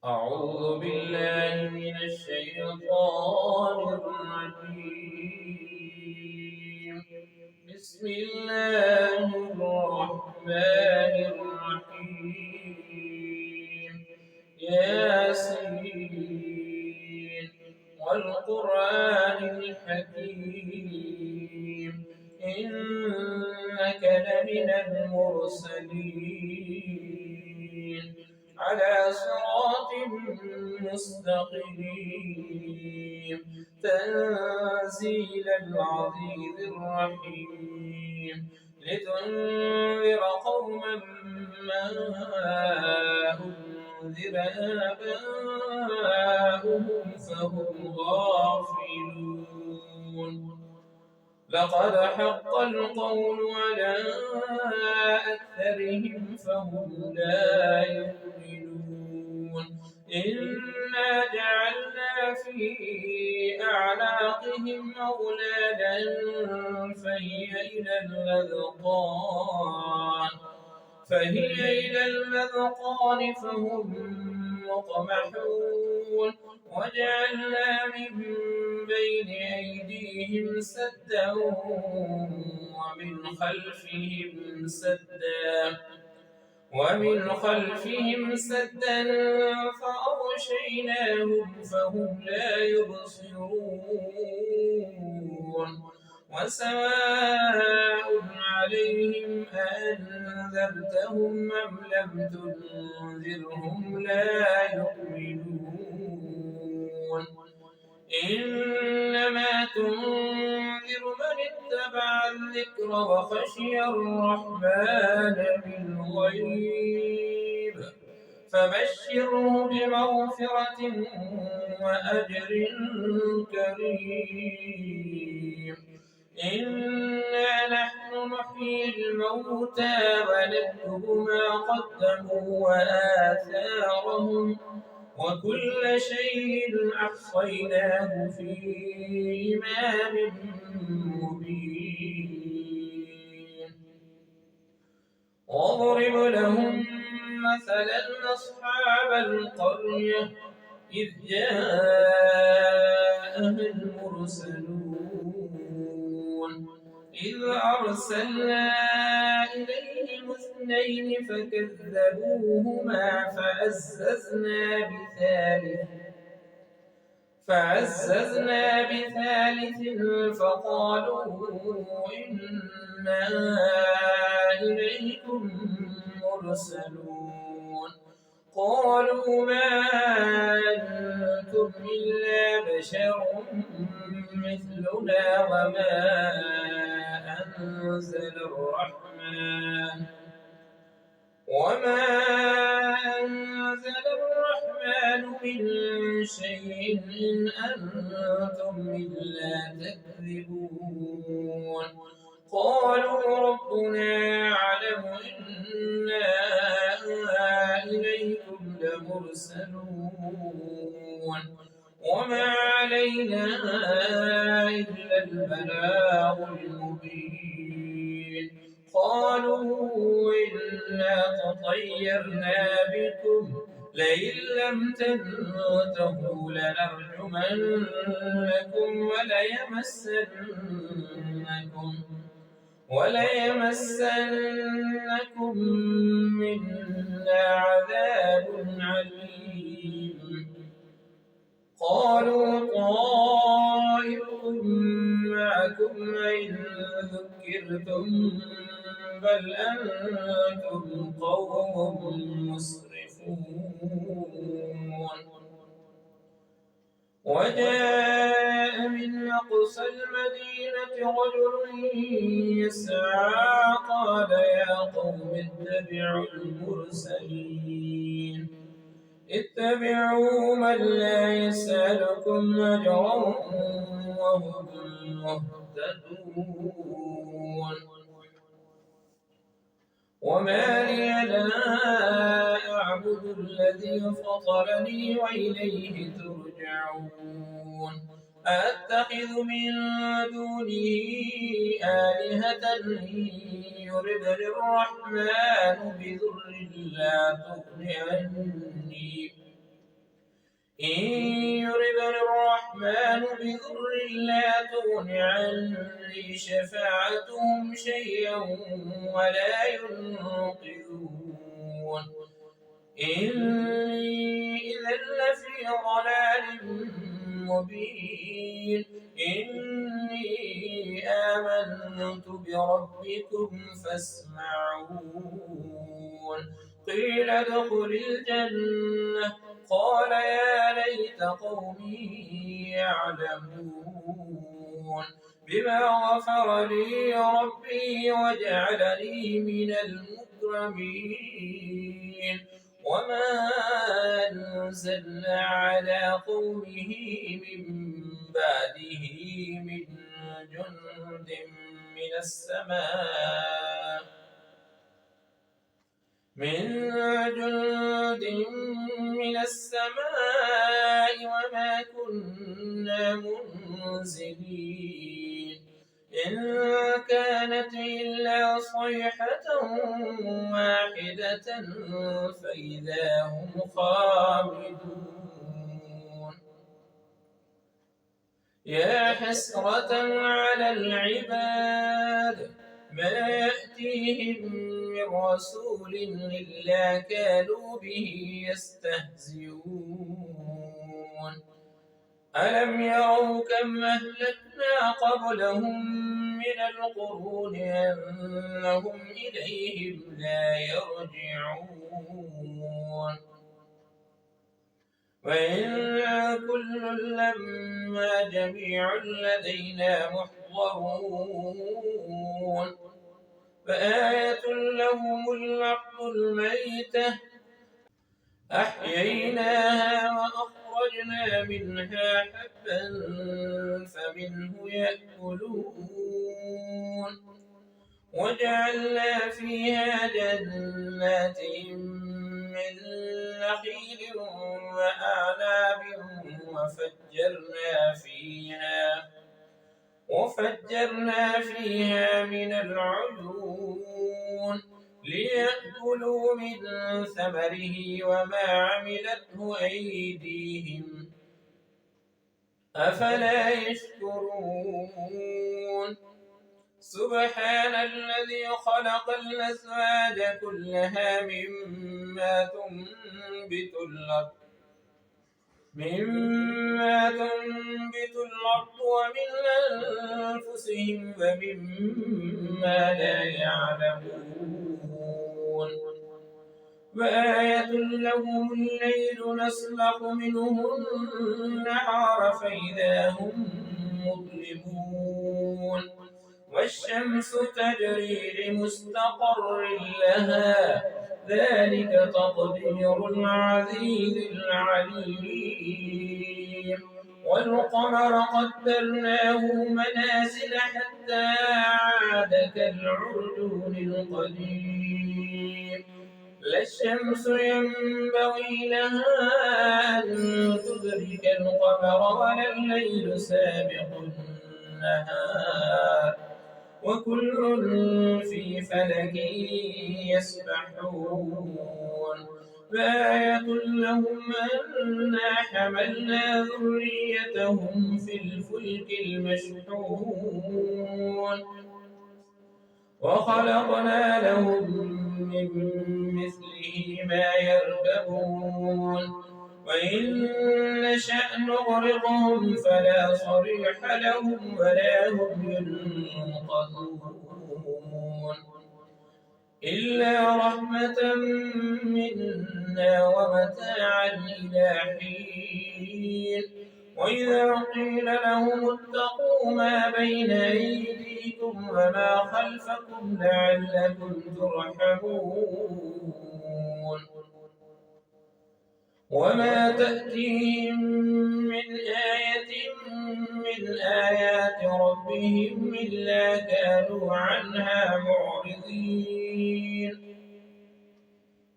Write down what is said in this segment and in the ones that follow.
أعوذ بالله من الشيطان الرجيم. بسم الله الرحمن الرحيم. ياسين والقرآن الحكيم إنك لمن المرسلين على صراط مستقيم تنزيل العزيز الرحيم لتنذر قوما ما أنذر آباؤهم فهم غافلون لقد حق القول على أكثرهم فهم لا يؤمنون إنا جعلنا في أعناقهم أغلالا فهي إلى الأذقان فهم مقمحون وجعلنا من بين أيديهم سدا ومن خلفهم سدا فأغشيناهم فهم لا يبصرون وسواء عليهم أأنذرتهم أم لم تنذرهم لا يؤمنون إنما تنذر من اتبع الذكر وخشي الرحمن بالغيب فبشره بمغفرة وأجر كريم إنا نحن نحيي الموتى ونكتب ما قدموا وآثارهم وكل شيء أحصيناه في إمام مبين واضرب لهم مثلا أصحاب القرية إذ جاءها المرسلون إذ أرسلنا إليهم اثنين فكذبوهما فعززنا بثالث فقالوا إنا إليكم مرسلون قالوا ما أنتم إلا بشر مثلنا وما أنزل الرحمن من شيء إن أنتم إلا تكذبون قالوا ربنا يعلم إنا إليكم لمرسلون وما علينا إلا البلاغ المبين قالوا إنا تطيرنا بكم لئن لم تنتهوا لنرجمنكم وليمسنكم منا عذاب عليم قالوا طائركم معكم إن ذكرتم بل أنتم قوم مسرفون وجاء من أقصى المدينة رجل يسعى قال يا قوم اتبعوا المرسلين اتبعوا من لا يسألكم أجرا وهم مهتدون وما لي لا أعبد الذي فطرني وإليه ترجعون أأتخذ من دونه آلهة يردني الرحمن بضر لا تغن عني إن يردني الرحمن بضر لا تغن عني شفاعتهم شيئا ولا ينقذون إني إذا لفي ضلال مبين إني آمنت بربكم فاسمعون قيل ادخل الجنة قال يا ليت قومي يعلمون بما غفر لي ربي وجعلني من المكرمين وما أنزلنا على قومه من بعده من جند من السماء وما كنا منزلين إن كانت إلا صيحة واحدة فإذا هم خامدون يا حسرة على العباد ما يأتيهم من رسول إلا كانوا به يستهزئون ألم يروا كم أهلكنا قبلهم من القرون أنهم إليهم لا يرجعون وإن كل لما جميع لدينا محضرون فآية لهم الأرض الميتة أحييناها وأخرجنا منها حبا فمنه يأكلون وجعلنا فيها جنات من نخيل وأعناب وفجرنا فيها من العيون ليأكلوا من ثمره وما عملته أيديهم أفلا يشكرون سبحان الذي خلق الأزواج كلها مما تنبت الأرض ومن أنفسهم ومما لا يعلمون وآية لهم الليل نسلخ منه النهار فإذا هم مظلمون والشمس تجري لمستقر لها ذلك تقدير العزيز العليم والقمر قدرناه منازل حتى عاد كالعرجون القديم لا الشمس ينبغي لها أن تدرك القمر ولا الليل سابق النهار وكل في فلك يسبحون فآية لهم أنا حملنا ذريتهم في الفلك المشحون وخلقنا لهم من مثله ما يركبون وإن نشأ نغرقهم فلا صريح لهم ولا هم ينقذون إلا رحمة منا ومتاعا إلى حين وإذا قيل لهم اتقوا ما بين أيديكم وما خلفكم لعلكم ترحمون وما تأتيهم من آية من آيات ربهم إلا كانوا عنها معرضين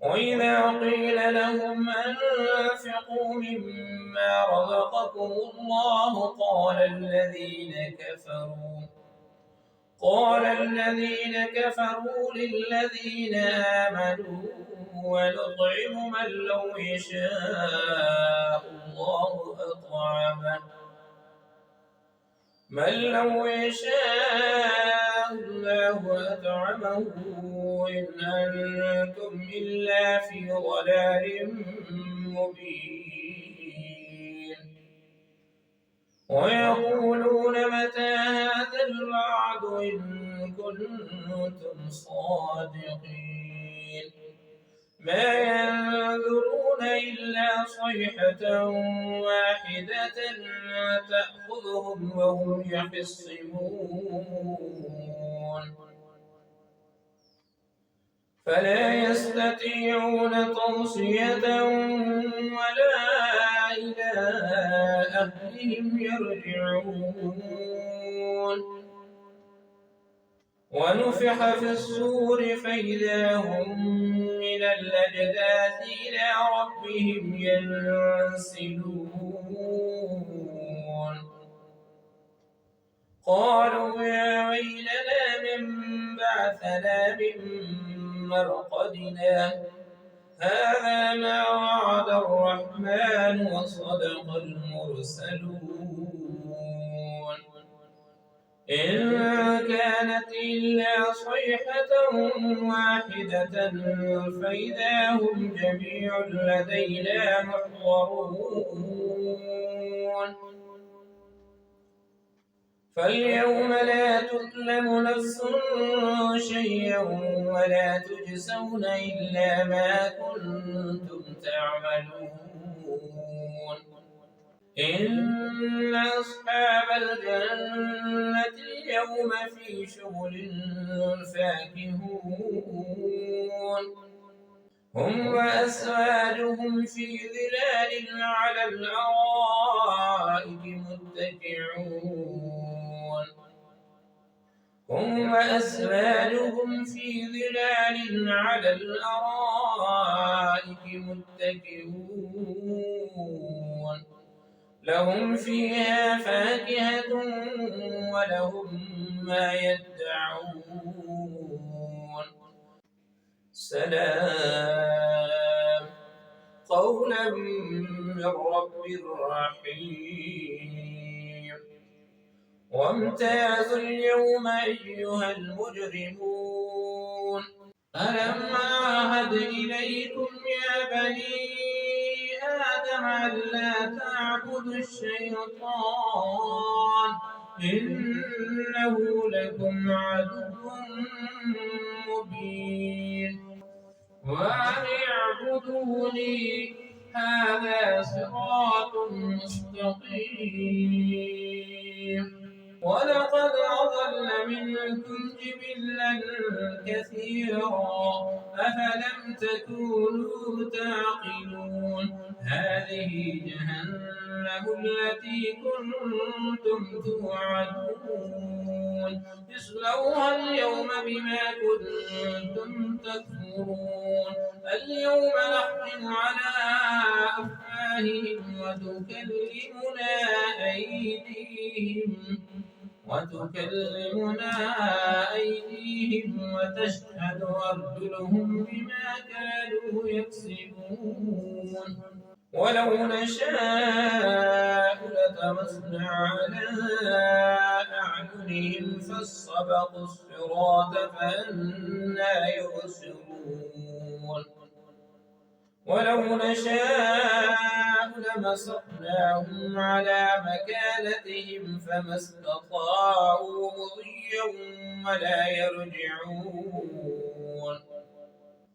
وإذا قيل لهم أنفقوا مما رزقكم الله قال الذين كفروا للذين آمنوا ونطعم من لو يشاء الله من لو يشاء الله أطعمه إن أنتم إلا في ضلال مبين ويقولون متى هذا الوعد إن كنتم صادقين ما ينظرون إلا صيحة واحدة تأخذهم وهم يخصمون فلا يستطيعون توصية ولا إلى أهلهم يرجعون ونفخ في الصور فإذا هم من الأجداث إلى ربهم ينسلون قالوا يا ويلنا من بعثنا من مرقدنا هذا ما وعد الرحمن وصدق المرسلون إن كانت إلا صيحة واحدة فإذا هم جميع لدينا محضرون فاليوم لا تظلم نفس شيئا ولا تجزون إلا ما كنتم تعملون إن أصحاب الجنة اليوم في شغل فاكهون هم وأزواجهم في ظلال على الأرائك متكئون هم وأزواجهم في ظلال على الأرائك متكئون لهم فيها فاكهة ولهم ما يدعون سلام قولا من رب رحيم وامتازوا اليوم أيها المجرمون ألم أعهد إليكم يا بني آدم ألا تعبدوا الشيطان إنه لكم عدو مبين وأن اعبدوني هذا صراط مستقيم ولقد أضل منكم جبلا كثيرا أفلم تكونوا تعقلون هذه جهنم التي كنتم توعدون اصلوها اليوم بما كنتم تكفرون اليوم نختم على أفواههم وتكلمنا أيديهم وتشهد أرجلهم بما كانوا يكسبون ولو نشاء لطمسنا على أعينهم فاستبقوا الصراط فأنى يبصرون ولو نشاء لمسخناهم على مكانتهم فما استطاعوا مضيا ولا يرجعون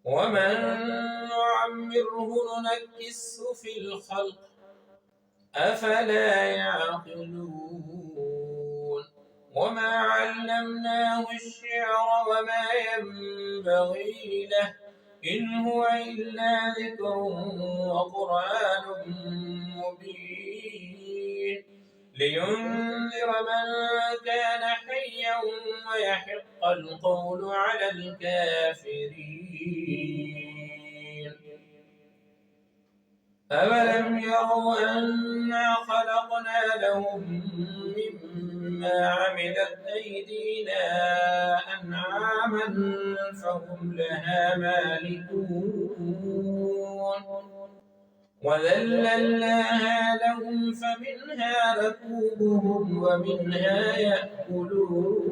ومن نعمره ننكسه في الخلق أفلا يعقلون وما علمناه الشعر وما ينبغي له إن هو إلا ذكر وقرآن مبين لينذر من كان حيا ويحق القول على الكافرين أولم يروا أنا خلقنا لهم مما عملت أيدينا أنعاما فهم لها مالكون وذللناها لهم فمنها ركوبهم ومنها يأكلون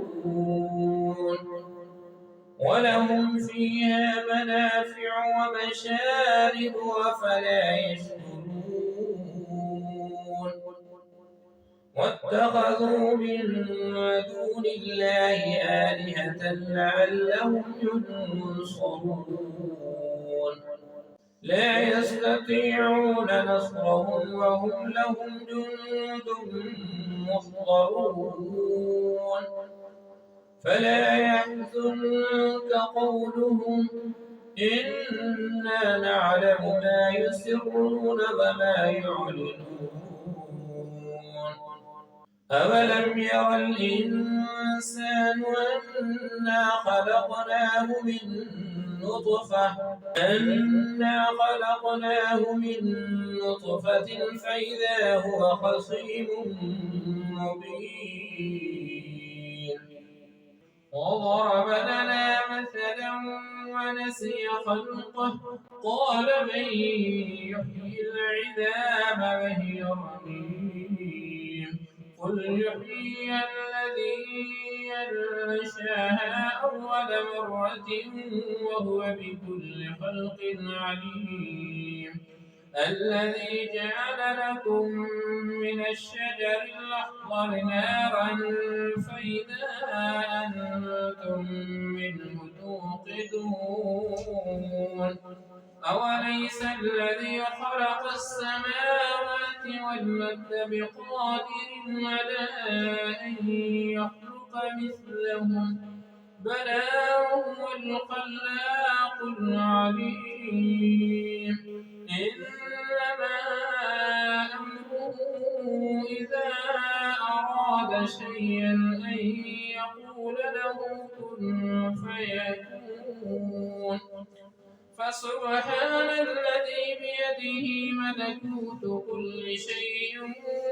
ولهم فيها منافع ومشارب أفلا يشكرون واتخذوا من دون الله آلهة لعلهم ينصرون لا يستطيعون نصرهم وهم لهم جند محضرون فلا يحزنك قولهم إنا نعلم ما يسرون وما يعلنون أولم ير الإنسان أنا خلقناه من نطفة فإذا هو خصيم مبين وضرب لنا مثلا ونسي خلقه قال من يحيي العظام وهي رميم قل يحييها الذي أنشأها أول مرة وهو بكل خلق عليم الذي جعل لكم من الشجر الأخضر نارا فإذا أنتم منه توقدون أوليس الذي خلق السماوات والأرض بقادر على أن يخلق مثلهم بلى وهو الخلاق العليم إنما أمره إذا أراد شيئا أن يقول له كن فيكون فسبحان الذي بيده ملكوت كل شيء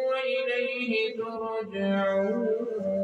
وإليه ترجعون